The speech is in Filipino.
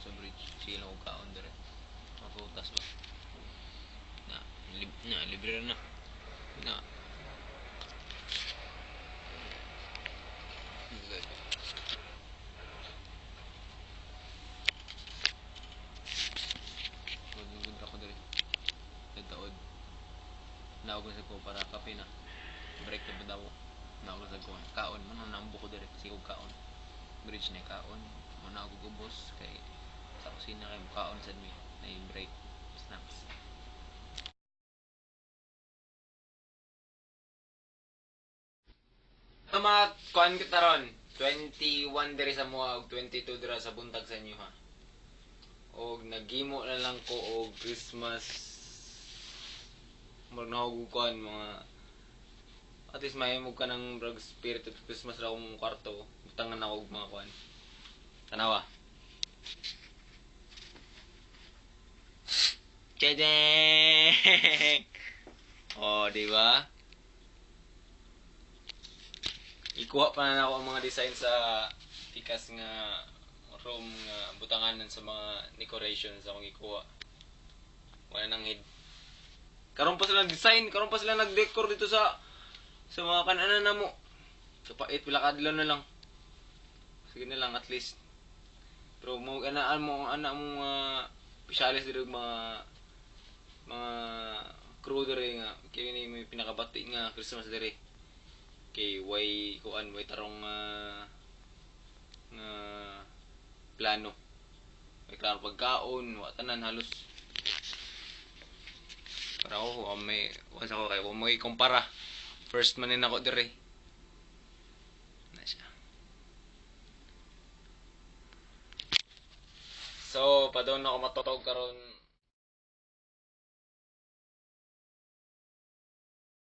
sa bridge. Sige lang ko kaon dire. Maputas ba? Libre na. Na. Magugod ako dire. Nagtaod. Naog na sa ko para kape na. Break na ba daw? Naog na sa ko. Kaon. Manong nambo ko dire. Sige ko kaon. Bridge na kaon. Muna ako gubos. Kay sa kusina kayo kaon sa mi. Na break. Snacks. Ito mga kuhan kita ron. 21 diri sa mga 22 dira sa buntag sa inyo ha. Og nagimo na lang ko og Christmas. Murag nahugukuan mga at least mahimog ka ng brag spirit of Christmas ra akong kwarto. Butangan ako og mga kuhan. Tanawa. Chedeng! Oh, di ba? Ikuha pa na ako ang mga design sa pikas nga room nga butanganan sa mga decorations akong ikuha. Wala nang head. Karon pa sila design, karon pa sila nag-decor dito sa mga kananan na mo. So pait pila kadlaw na lang. Sige na lang at least. Pero mo anaan mo ang anak mo mga pisyalis dito mga crew dire nga kay ni may pinakabati nga Christmas dire. Kay way kuan way tarong nga plano. May klaro pagkaon, wa tanan halos. Para ako may once ako kay mo ikumpara. First man ako dire. Na siya. So, padon ako matutog karon